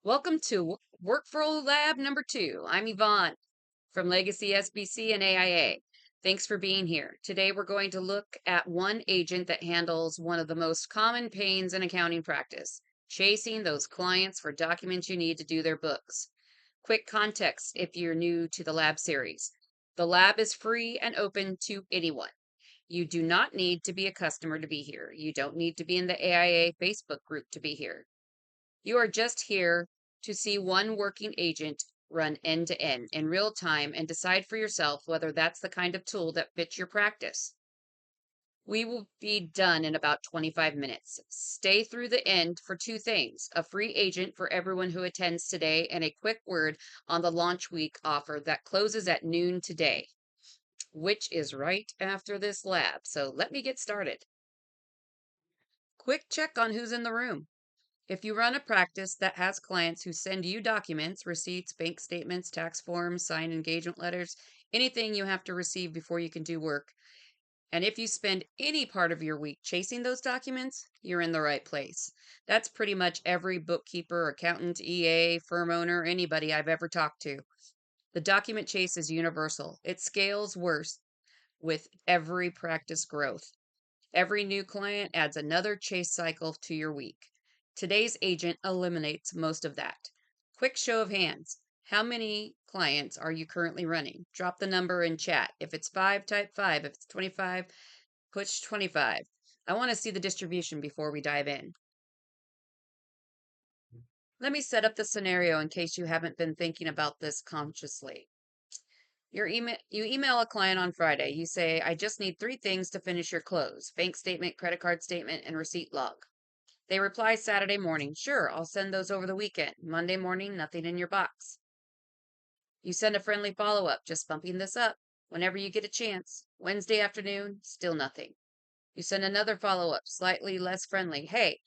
Welcome to Workflow Lab number 2. I'm Yvonne from Legacy SBC and AIA. Thanks for being here. Today we're going to look at one agent that handles one of the most common pains in accounting practice, chasing those clients for documents you need to do their books. Quick context if you're new to the lab series. The lab is free and open to anyone. You do not need to be a customer to be here. You don't need to be in the AIA Facebook group to be here. You are just here to see one working agent run end to end in real time and decide for yourself whether that's the kind of tool that fits your practice. We will be done in about 25 minutes. Stay through the end for two things: a free agent for everyone who attends today, and a quick word on the launch week offer that closes at noon today, which is right after this lab. So let me get started. Quick check on who's in the room. If you run a practice that has clients who send you documents, receipts, bank statements, tax forms, signed engagement letters, anything you have to receive before you can do work, and if you spend any part of your week chasing those documents, you're in the right place. That's pretty much every bookkeeper, accountant, EA, firm owner, anybody I've ever talked to. The document chase is universal. It scales worse with every practice growth. Every new client adds another chase cycle to your week. Today's agent eliminates most of that. Quick show of hands. How many clients are you currently running? Drop the number in chat. If it's 5, type 5. If it's 25, push 25. I want to see the distribution before we dive in. Let me set up the scenario in case you haven't been thinking about this consciously. You email a client on Friday. You say, I just need 3 things to finish your close: bank statement, credit card statement, and receipt log. They reply Saturday morning, sure, I'll send those over the weekend. Monday morning, nothing in your box. You send a friendly follow up, just bumping this up whenever you get a chance. Wednesday afternoon, still nothing. You send another follow up, slightly less friendly. Hey,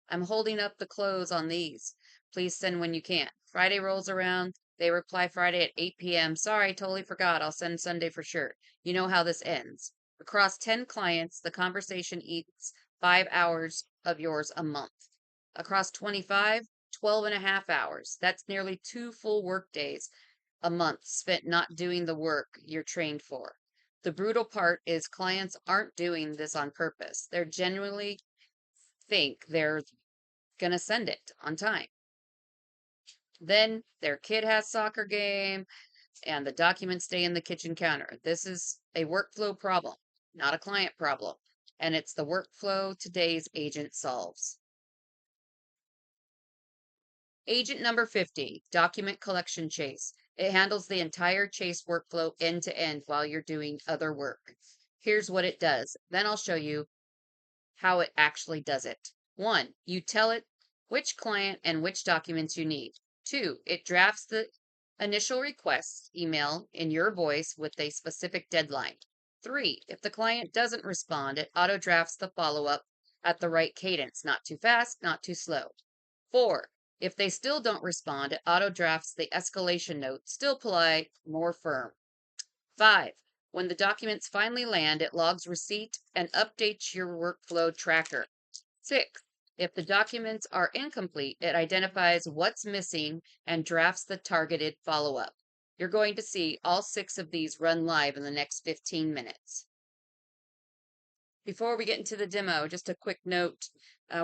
I'm holding up the close on these. Please send when you can. Friday rolls around. They reply Friday at 8 p.m. Sorry, totally forgot. I'll send Sunday for sure. You know how this ends. Across 10 clients, the conversation eats 5 hours of yours a month. Across 25, 12 and a half hours. That's nearly 2 full work days a month spent not doing the work you're trained for. The brutal part is clients aren't doing this on purpose. They're genuinely think they're going to send it on time. Then their kid has soccer game and the documents stay in the kitchen counter. This is a workflow problem, not a client problem. And it's the workflow today's agent solves. Agent number 50, document collection chase. It handles the entire chase workflow end to end while you're doing other work. Here's what it does. Then I'll show you how it actually does it. 1, you tell it which client and which documents you need. 2, it drafts the initial request email in your voice with a specific deadline. 3, if the client doesn't respond, it auto drafts the follow up at the right cadence, not too fast, not too slow. 4, if they still don't respond, it auto drafts the escalation note, still polite, more firm. 5, when the documents finally land, it logs receipt and updates your workflow tracker. 6, if the documents are incomplete, it identifies what's missing and drafts the targeted follow up. You're going to see all 6 of these run live in the next 15 minutes. Before we get into the demo, just a quick note.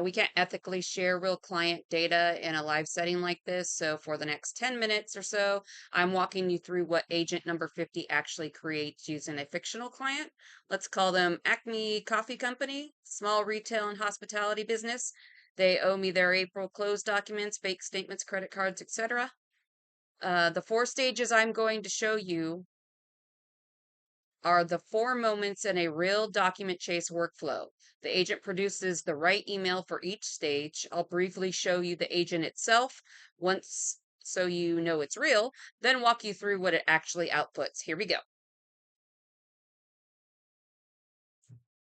We can't ethically share real client data in a live setting like this. So for the next 10 minutes or so, I'm walking you through what agent number 50 actually creates using a fictional client. Let's call them Acme Coffee Company, small retail and hospitality business. They owe me their April close documents, bank statements, credit cards, etc. The 4 stages I'm going to show you are the 4 moments in a real document chase workflow. The agent produces the right email for each stage. I'll briefly show you the agent itself once so you know it's real, then walk you through what it actually outputs. Here we go.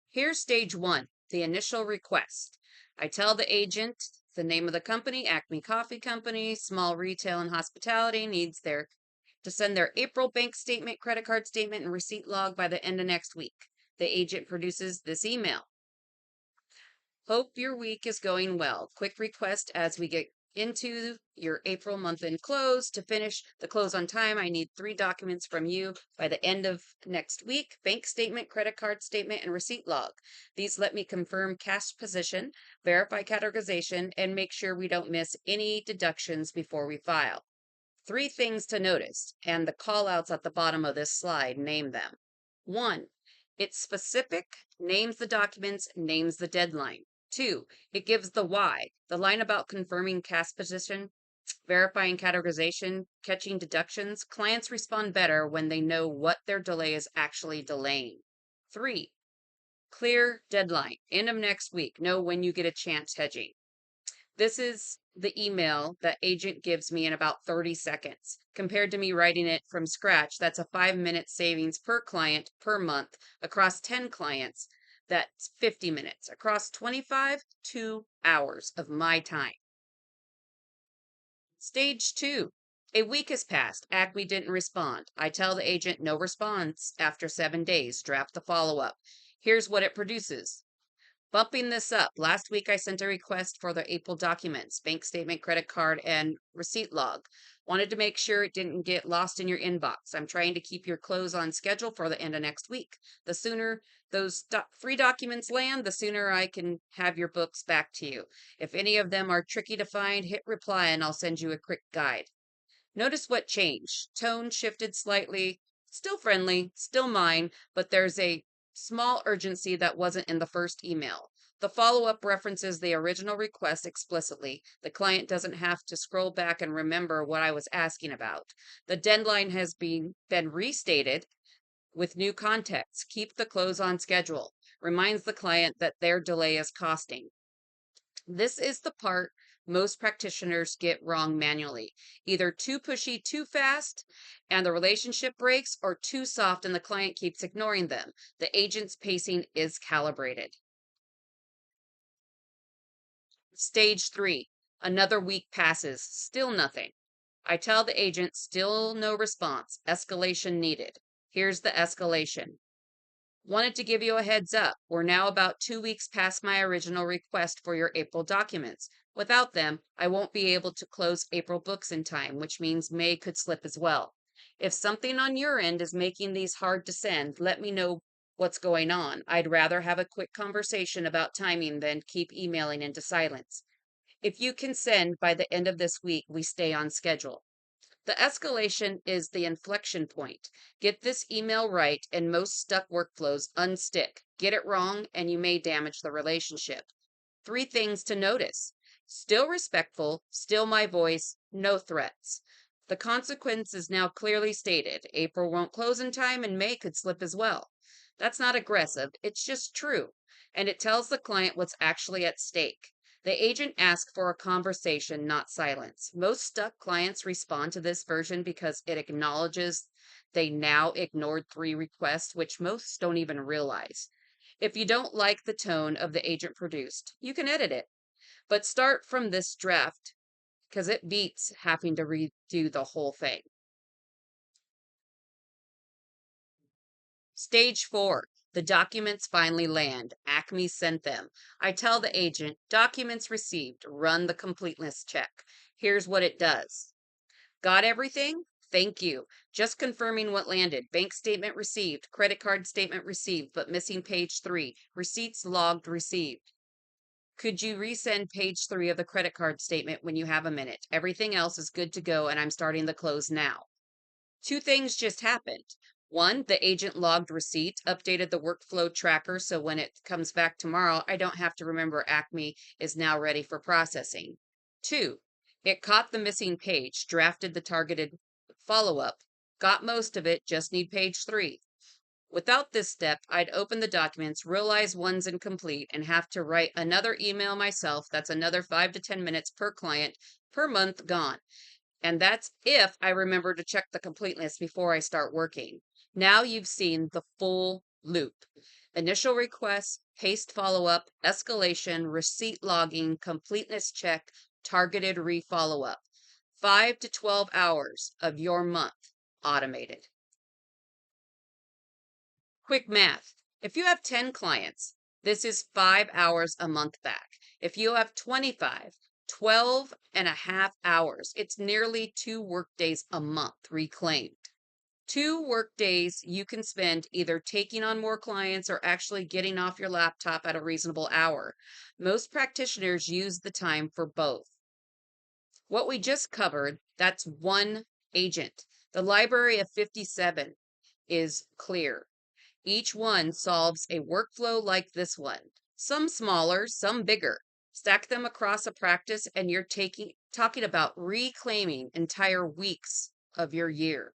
Here's stage 1, the initial request. I tell the agent the name of the company, Acme Coffee Company, small retail and hospitality, needs to send their April bank statement, credit card statement, and receipt log by the end of next week. The agent produces this email. Hope your week is going well. Quick request as we get into your April month-end close. To finish the close on time, I need 3 documents from you by the end of next week: bank statement, credit card statement, and receipt log. These let me confirm cash position, verify categorization, and make sure we don't miss any deductions before we file. 3 things to notice, and the call outs at the bottom of this slide name them. 1, it's specific, names the documents, names the deadline. 2, it gives the why, the line about confirming cash position, verifying categorization, catching deductions. Clients respond better when they know what their delay is actually delaying. 3, clear deadline, end of next week, know when you get a chance hedging. This is the email that agent gives me in about 30 seconds. Compared to me writing it from scratch, that's a 5-minute savings per client per month. Across 10 clients, that's 50 minutes. Across 25, 2 hours of my time. Stage 2. A week has passed. Acme didn't respond. I tell the agent no response after 7 days. Draft the follow-up. Here's what it produces. Bumping this up, last week I sent a request for the April documents, bank statement, credit card, and receipt log. Wanted to make sure it didn't get lost in your inbox. I'm trying to keep your close on schedule for the end of next week. The sooner those 3 documents land, the sooner I can have your books back to you. If any of them are tricky to find, hit reply and I'll send you a quick guide. Notice what changed. Tone shifted slightly, still friendly, still mine, but there's a small urgency that wasn't in the first email. The follow-up references the original request explicitly. The client doesn't have to scroll back and remember what I was asking about. The deadline has been restated with new context. Keep the close on schedule. Reminds the client that their delay is costing. This is the part most practitioners get wrong manually. Either too pushy too fast and the relationship breaks, or too soft and the client keeps ignoring them. The agent's pacing is calibrated. Stage 3. Another week passes, still nothing. I tell the agent, still no response. Escalation needed. Here's the escalation. Wanted to give you a heads up. We're now about 2 weeks past my original request for your April documents. Without them, I won't be able to close April books in time, which means May could slip as well. If something on your end is making these hard to send, let me know what's going on. I'd rather have a quick conversation about timing than keep emailing into silence. If you can send by the end of this week, we stay on schedule. The escalation is the inflection point. Get this email right, and most stuck workflows unstick. Get it wrong, and you may damage the relationship. 3 things to notice. Still respectful, still my voice, no threats. The consequence is now clearly stated. April won't close in time, and May could slip as well. That's not aggressive, it's just true. And it tells the client what's actually at stake. The agent asks for a conversation, not silence. Most stuck clients respond to this version because it acknowledges they now ignored 3 requests, which most don't even realize. If you don't like the tone of the agent produced, you can edit it. But start from this draft because it beats having to redo the whole thing. Stage 4. The documents finally land. Acme sent them. I tell the agent, documents received. Run the completeness check. Here's what it does. Got everything? Thank you. Just confirming what landed. Bank statement received. Credit card statement received, but missing page 3. Receipts logged received. Could you resend page 3 of the credit card statement when you have a minute? Everything else is good to go, and I'm starting the close now. 2 things just happened. 1, the agent logged receipt, updated the workflow tracker so when it comes back tomorrow, I don't have to remember Acme is now ready for processing. 2, it caught the missing page, drafted the targeted follow-up, got most of it, just need page 3. Without this step, I'd open the documents, realize one's incomplete, and have to write another email myself. That's another 5 to 10 minutes per client per month gone. And that's if I remember to check the completeness before I start working. Now you've seen the full loop. Initial request, paste follow-up, escalation, receipt logging, completeness check, targeted re-follow-up. 5 to 12 hours of your month automated. Quick math. If you have 10 clients, this is 5 hours a month back. If you have 25, 12 and a half hours. It's nearly 2 workdays a month reclaimed. 2 workdays you can spend either taking on more clients or actually getting off your laptop at a reasonable hour. Most practitioners use the time for both. What we just covered, that's one agent. The library of 57 is clear. Each one solves a workflow like this one. Some smaller, some bigger. Stack them across a practice and you're talking about reclaiming entire weeks of your year.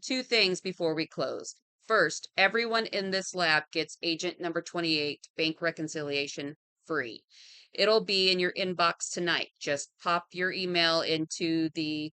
2 things before we close. First, everyone in this lab gets agent number 28, bank reconciliation, free. It'll be in your inbox tonight. Just pop your email into the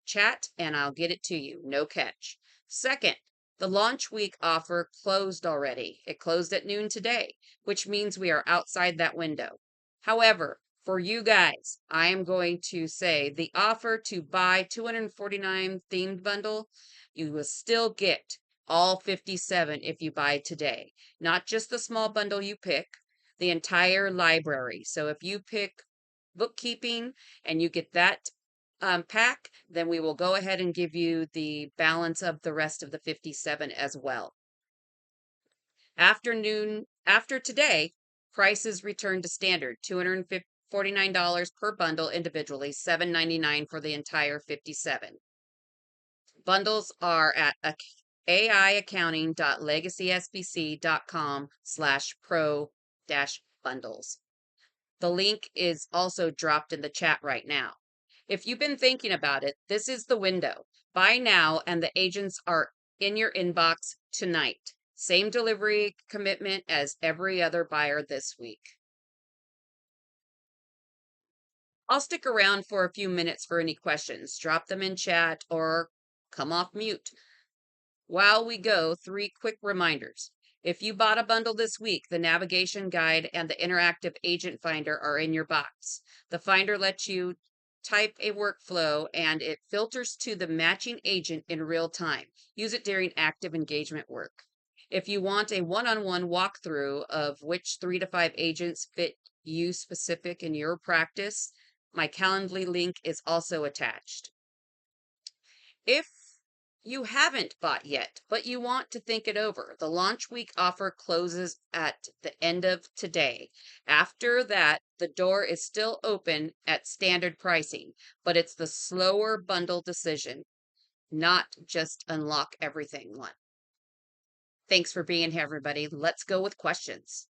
chat and I'll get it to you. No catch. Second, the launch week offer closed already. It closed at noon today, which means we are outside that window. However, for you guys, I am going to say the offer to buy 249 themed bundle, you will still get all 57 if you buy today. Not just the small bundle you pick, the entire library. So if you pick bookkeeping and you get that pack, then we will go ahead and give you the balance of the rest of the 57 as well. After today, prices return to standard, $249 per bundle individually, $7.99 for the entire 57. Bundles are at aiaccounting.legacysbc.com/pro-bundles. The link is also dropped in the chat right now. If you've been thinking about it, this is the window. Buy now and the agents are in your inbox tonight. Same delivery commitment as every other buyer this week. I'll stick around for a few minutes for any questions. Drop them in chat or come off mute. While we go, 3 quick reminders. If you bought a bundle this week, the navigation guide and the interactive agent finder are in your box. The finder lets you type a workflow and it filters to the matching agent in real time. Use it during active engagement work. If you want a one-on-one walkthrough of which 3 to 5 agents fit you specific in your practice, my Calendly link is also attached. If you haven't bought yet, but you want to think it over, the launch week offer closes at the end of today. After that, the door is still open at standard pricing, but it's the slower bundle decision, not just unlock everything one. Thanks for being here, everybody. Let's go with questions.